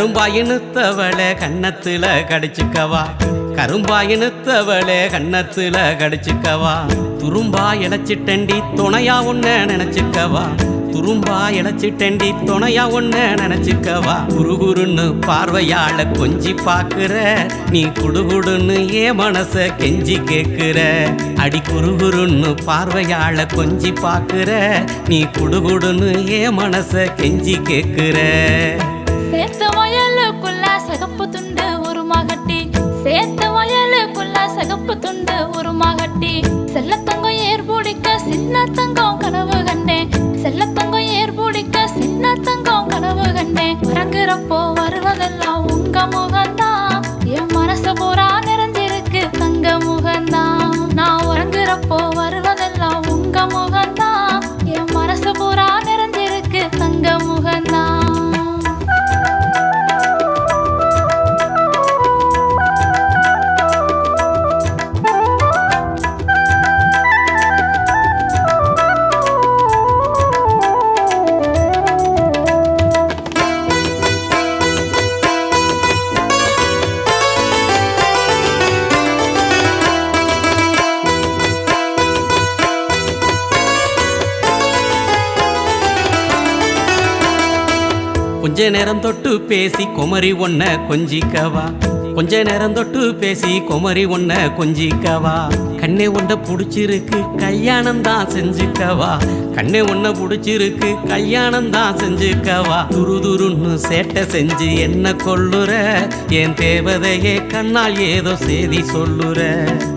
கரும்பாயினுத்தவளே கன்னத்துல கடிச்சுக்கவா, கரும்பாயினுத்தவளே கன்னத்துல கடிச்சுக்கவா. துரும்பா இழைச்சிட்டண்டி துணையா ஒன்ன நினைச்சுக்கவா, துரும்பா இழைச்சிட்டண்டி துணையா ஒன்ன நினைச்சுக்கவா. குறுகுறுன்னு பார்வையாள கொஞ்சி பாக்குற, நீ குடுகுடுன்னு ஏ மனச கெஞ்சி கேக்குற. அடி குறுகுறுன்னு பார்வையாள கொஞ்சி பாக்குற, நீ குடுகுடுன்னு ஏ மனச கெஞ்சி கேக்குற. சேத்த வயலுக்குள்ள சகப்பு துண்டு ஒரு மகட்டி, சேத்த வயலுக்குள்ள சகப்பு துண்டு ஒரு மகட்டி. செல்லத்தங்கம் ஏற்புடிக்க சின்ன தங்கம் கனவு கண்டேன், செல்லத்தங்கம் ஏற்புடிக்க சின்ன தங்கம் கனவு கண்டேன். உறங்குறப்போ வருவதெல்லாம் உங்க முகந்தான், என் மனசு பூரா நிறைஞ்சிருக்கு தங்க முகந்தான். நான் உறங்குறப்போ வருவதெல்லாம் உங்க முகந்தான், என் மனசு பூரா நிறைஞ்சிருக்கு தங்க முகந்தான். கொஞ்ச நேரம் தொட்டு பேசி குமரி ஒன்ன கொஞ்சிக்கவா, கொஞ்ச நேரம் தொட்டு பேசி குமரி ஒன்ன கொஞ்சிக்கவா. கண்ணே ஒன்ன புடிச்சிருக்கு கல்யாணம் தான் செஞ்சுக்கவா, கண்ணே ஒன்ன புடிச்சிருக்கு கல்யாணம் தான் செஞ்சுக்கவா. துரு துருன்னு சேட்டை செஞ்சு என்ன கொள்ளுற, என் தேவதையே கண்ணால் ஏதோ செய்தி சொல்லுற.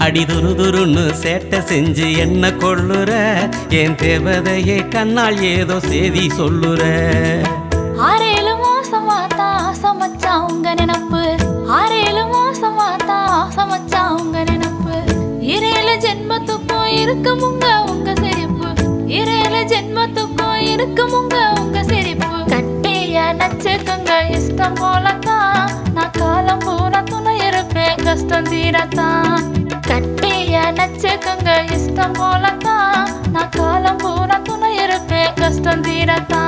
அடி துரு துருன்னு சேட்டை செஞ்சு என்ன கொள்ளுற, என் தேவதையே கண்ணால் ஏதோ செய்தி சொல்லுற. ஆறேழு மாசமாத்தா ஆசமச்சா உங்க நினப்பு, ஆறேழு மாசமாத்தா ஆசமச்சா உங்க நினப்பு. இரேழு ஜென்மத்துக்கும் இருக்கும் உங்க சிரிப்பு, இரேழு ஜென்மத்துக்கும் இருக்கும் உங்க சிரிப்பு. கட்டிய நச்சுக்குங்க இஷ்டம் போலத்தான், நான் காலம் பூரா துணை இருப்பேன் கஷ்டம் தீரத்தான். கட்டிய நச்சுக்குங்க இஷ்டம் போலத்தான், நான் காலம் பூரா துணை இருப்பேன் கஷ்டம் தீரத்தான்.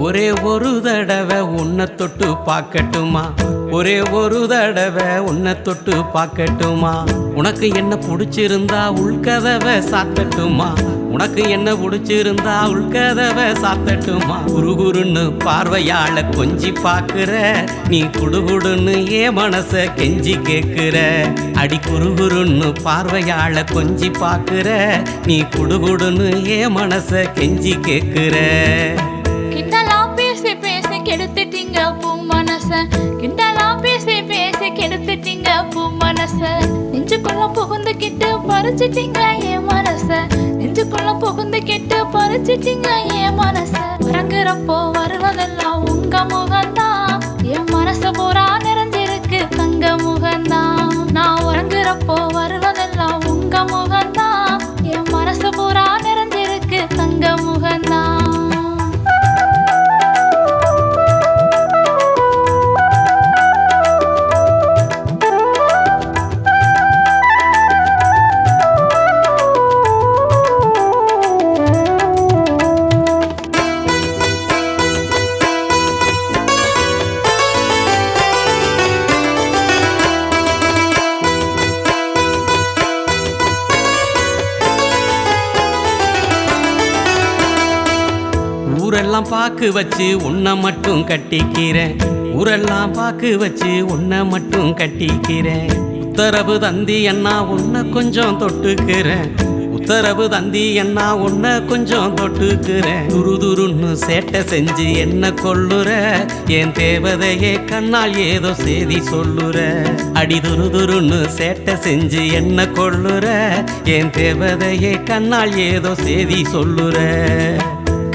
ஒரே ஒரு தடவை உன்னை தொட்டு பார்க்கட்டுமா, ஒரே ஒரு தடவை உன்னை தொட்டு பார்க்கட்டுமா. உனக்கு என்ன பிடிச்சிருந்தா உள்கதவை சாத்தட்டுமா, உனக்கு என்ன பிடிச்சிருந்தா உள்கதவை சாத்தட்டுமா. குறுகுறுன்னு பார்வையாள கொஞ்சி பாக்குற, நீ குடுகுடுன்னு ஏ மனச கெஞ்சி கேக்குற. அடி குறுகுறுன்னு பார்வையாள கொஞ்சி பாக்குற, நீ குடுகுடுன்னு ஏ மனச கெஞ்சி கேக்குற. கிண்டலா பேசி பேசி கெடுத்துட்டீங்க பூ மனச, கிண்டலா பேசி பேசி கெடுத்துட்டீங்க பூ மனச. நெஞ்சுக்குள்ள புகுந்துக்கிட்டு பறிச்சிட்டீங்க என் மனச, நெஞ்சுக்குள்ள புகுந்துக்கிட்டு பறிச்சிட்டீங்க என் மனச. உறங்குறப்போ வருவதெல்லாம் உங்க முகந்தான், என் மனசு பூரா நிறைஞ்சிருக்கு தங்க முகந்தான். நான் உறங்குறப்போ வருவதெல்லாம் உங்க முகந்தான், என் மனசு பூரா நிறைஞ்சிருக்கு தங்க முகந்தான். ஊரெல்லாம் பாக்கு வச்சு உன்னை மட்டும் கட்டிக்கிறேன், ஊரெல்லாம் பாக்கு வச்சு உன்னை மட்டும் கட்டிக்கிறேன். உத்தரவு தந்தி அண்ணா உன்னை கொஞ்சம் தொட்டுக்கிறேன், உத்தரவு தந்தி என்ன உன்ன கொஞ்சம் தொட்டுக்கிறேன். துருதுருன்னு சேட்டை செஞ்சு என்ன கொள்ளுற என் தேவதையே கண்ணால் ஏதோ செய்தி சொல்லுற. அடி துருதுருன்னு சேட்டை செஞ்சு என்ன கொள்ளுற என் தேவதையே கண்ணால் ஏதோ செய்தி சொல்லுற.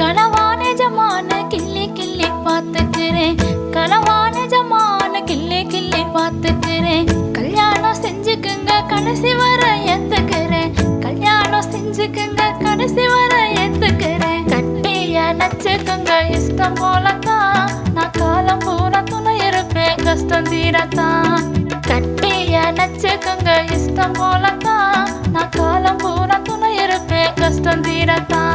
கனவான ஜமான கிள்ளி கிள்ளி பார்த்துக்கிறேன், கனவான ஜமான கிள்ளி கிள்ளி பார்த்துக்கிறேன். கல்யாணம் செஞ்சுக்குங்க கடைசி வர ஏத்துக்கிறேன், கல்யாணம் செஞ்சுக்குங்க கடைசி வர ஏத்துக்கிறேன். கட்டிய நச்சுக்குங்க இஷ்டம் போலத்தான் நான் காலம் பூரா துணை இருப்பேன் கஷ்டம் தீரத்தான். கட்டிய நச்சுக்குங்க இஷ்டம் போலத்தான் நான் காலம் பூரா துணை இருப்பேன் கஷ்டம் தீரத்தான்.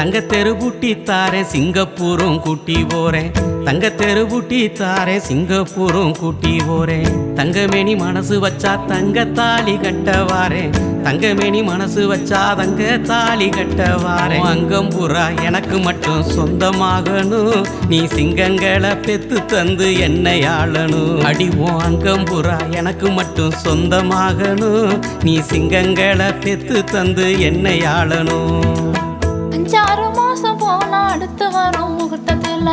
தங்கத்தெரு பூட்டி தாரேன் சிங்கப்பூரும் கூட்டி போறேன், தங்கத்தெரு பூட்டி தாரேன் சிங்கப்பூரும் கூட்டி போறேன். தங்கமேனி மனசு வச்சா தங்க தாலி கட்டவாரேன், தங்கமேனி மனசு வச்சா தங்க தாலி கட்டவாரேன். அங்கம் புறா எனக்கு மட்டும் சொந்தமாகணும், நீ சிங்கங்களை பெத்து தந்து என்னை ஆளணும். அடிவோம் அங்கம் புறா எனக்கு மட்டும் சொந்தமாகணும், நீ சிங்கங்களை பெத்து தந்து என்னை ஆளணும். 5-6 மாசம் போனா அடுத்து வரும் முகூர்த்தத்துல,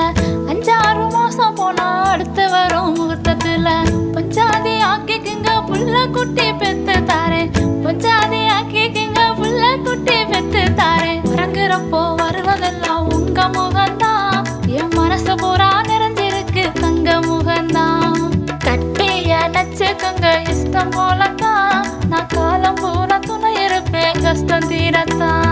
5-6 மாசம் போனா அடுத்து வரும் முகூர்த்தத்துல. பஞ்சாதி ஆக்கிக்குங்க புள்ள குட்டி பெத்து தாரேன், பஞ்சாதி ஆக்கிக்குங்க புள்ள குட்டி பெத்து தாரேன். இறங்குறப்போ வருவதெல்லாம் உங்க முகந்தான், என் மனசு பூரா நிறைஞ்சிருக்கு தங்க முகந்தான். கட்டிய நச்சுக்குங்க இஷ்டம் போலத்தான் நான் காலம் பூரா துணை இருப்பேன் கஷ்டம் தீரத்தான்.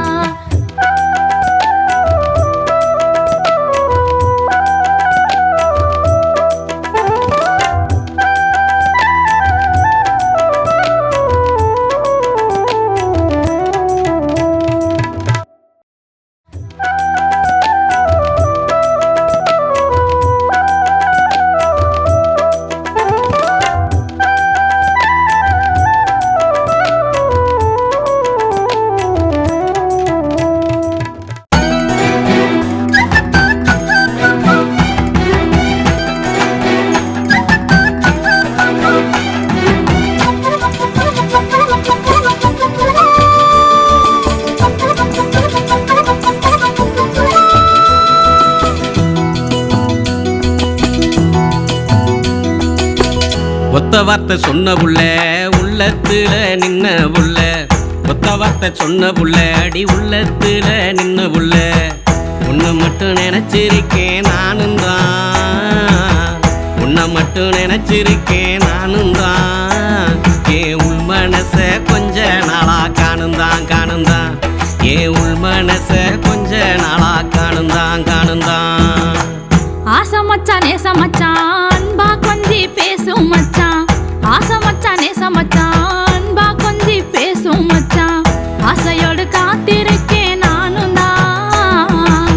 ஒத்த வார்த்தை சொன்ன புள்ள உள்ளத்துல நின்ன புள்ள, ஒத்த வார்த்தை சொன்ன புள்ள அடி உள்ளத்துல நின்ன புள்ள. உன்னை மட்டும் நினைச்சிருக்கேன் நானும் தான், உன்னை மட்டும் நினைச்சிருக்கேன் நானும் தான். ஏன் உள் மனச கொஞ்ச நாளா காணுந்தான் காணுந்தான், ஏன் உள் மனச கொஞ்ச நாளா காணுந்தான் காணுந்தான். ஆசை மச்சான் நேச மச்சான் அன்பா கொஞ்சி பேசும் மச்சான், ஆசை மச்சான் நேச மச்சான் அன்பா கொஞ்சி பேசும் மச்சான். ஆசையோடு காத்திருக்கேன் நானும் தான்,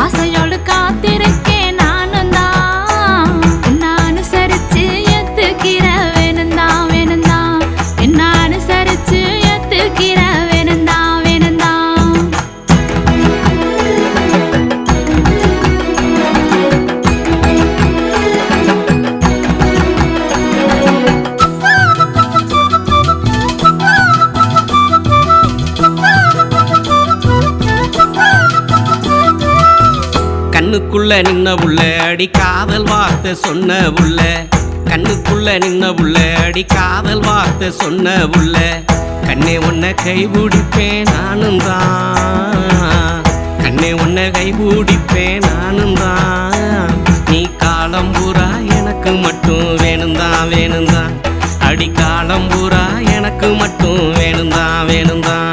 ஆசையோடு காத்திருக்கேன் நானும் தான். என்ன அனுசரிச்சு ஏத்துக்கிற வேணுந்தான் வேணுந்தான், என்ன அனுசரிச்சு ஏத்துக்கிற வேணுந்தான் வேணுந்தான். கண்ணுக்குள்ள நின்ன புள்ள அடி காதல் வார்த்தை சொன்ன புள்ள, கண்ணுக்குள்ள நின்ன புள்ள அடி காதல் வார்த்தை சொன்ன புள்ள. கண்ணே உன்னை கைபிடிப்பேன் நானும் தான், கண்ணே உன்னை கைபிடிப்பேன் நானும் தான். நீ காலம் பூரா எனக்கு மட்டும் வேணுந்தான் வேணுந்தான், அடி காலம் பூரா எனக்கு மட்டும் வேணுந்தான் வேணுந்தான்.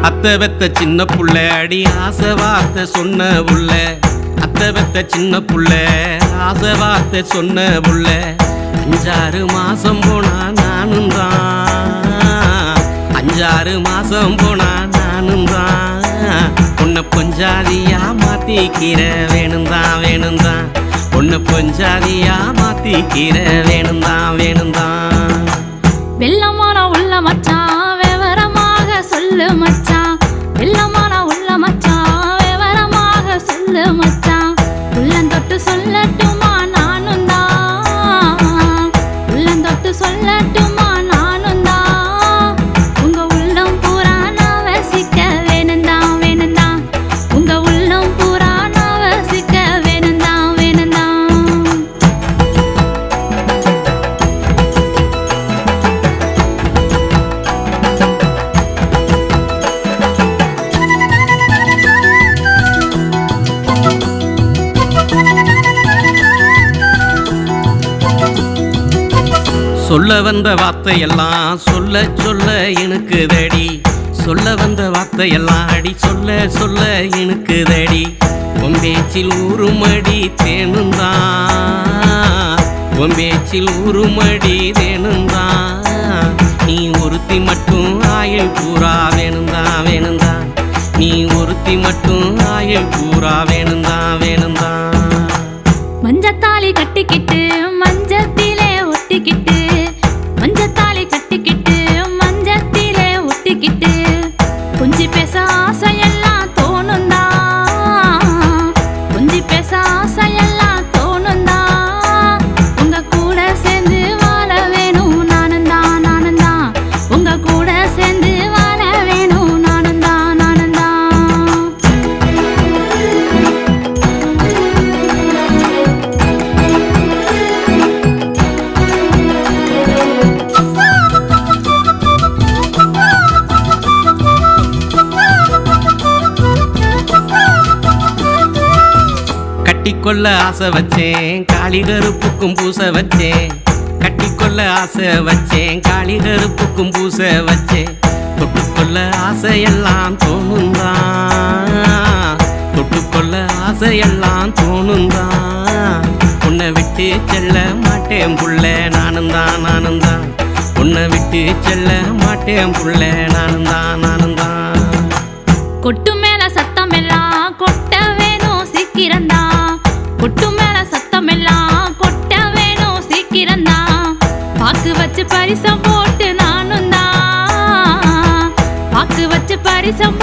அத்தை பெத்த சின்ன புள்ள அடி ஆசை வார்த்தை சொன்ன புள்ள. அத்தை பெத்த சின்ன புள்ள ஆசை வார்த்தை சொன்ன புள்ள. 5-6 மாசம் போனா நானும் தான், 5-6 மாசம் போனா நானும் தான். உன்னை பொஞ்சாதியா மாத்திக்கிற வேணும்தான் வேணும்தான். உன்னை பொஞ்சாதியா மாத்திக்கிற வேணும்தான் வேணும்தான். வெள்ளமான உள்ள மச்சான் விவரமாக சொல்லு மச்சான். வெள்ளமான உள்ள மச்சான் விவரமாக சொல்லு மச்சான். உள்ளந்தொட்டு சொல்லட்டுமா நானும் தான், உள்ளந்தொட்டு சொல்லட்டுமா நானும் தான். உங்க உள்ளம் பூரா நான் வசிக்க வேணும்தான் வேணும்தான். உங்க உள்ளம் பூரா நான் வசிக்க வேணும்தான் வேணும்தான். சொல்ல வந்த வார்த்தையெல்லாம் சொல்ல சொல்ல இனுக்குதடி. சொல்ல வந்த வார்த்தையெல்லாம் அடி சொல்ல சொல்ல இனுக்குதடி. பொம்பேச்சில் ஊறுமடி தேனுந்தான், பொம்பேச்சில் ஊறுமடி தேனுந்தான். நீ ஒருத்தி மட்டும் ஆயுள் பூரா வேணுந்தான் வேணுந்தான். நீ ஒருத்தி மட்டும் ஆயுள் பூரா வேணுந்தான் வேணுந்தான். மஞ்சத்தாலி கட்டிக்கிட்டு மஞ்சத்திலே ஒட்டிக்கிட்டு, மஞ்சத்தாலி கட்டிக்கிட்டு மஞ்சத்திலே ஒட்டிக்கிட்டு. கொஞ்சி பேச ஆசையெல்லாம் தோணுந்தா, கொஞ்சி பேச ஆசையெல்லாம் தோணுந்தா. உங்க கூட சேர்ந்து வாழ வேணும் நானும் தான் நானும் தான். உங்க கூட சேர்ந்து வாழ வேணும் நானும் தான் நானும் தான். கட்டிக்கொள்ள ஆசை வச்சேன் காளி கருப்புக்கும் பூச வச்சேன். கட்டிக்கொள்ள ஆசை வச்சேன் காளி கருப்புக்கும் பூச வச்சேன். தொட்டுக்கொள்ள ஆசையெல்லாம் தோணுந்தான், தொட்டுக்கொள்ள ஆசையெல்லாம் தோணுந்தான். உன்னை விட்டு செல்ல மாட்டேன் புள்ள நானும் தான் நானும் தான். உன்னை விட்டு செல்ல மாட்டேன் புள்ள நானும் தான் நானும் தான். கொட்டு மேல சத்தம் எல்லாம் கொட்ட வேணும் சீக்கிரந்தா. கொட்டு மேல சத்தம் எல்லாம் கொட்ட வேணும் சீக்கிரந்தா. பாக்கு வச்சு பரிசம் போட்டு நானும் தான், பாக்கு வச்சு பரிசம்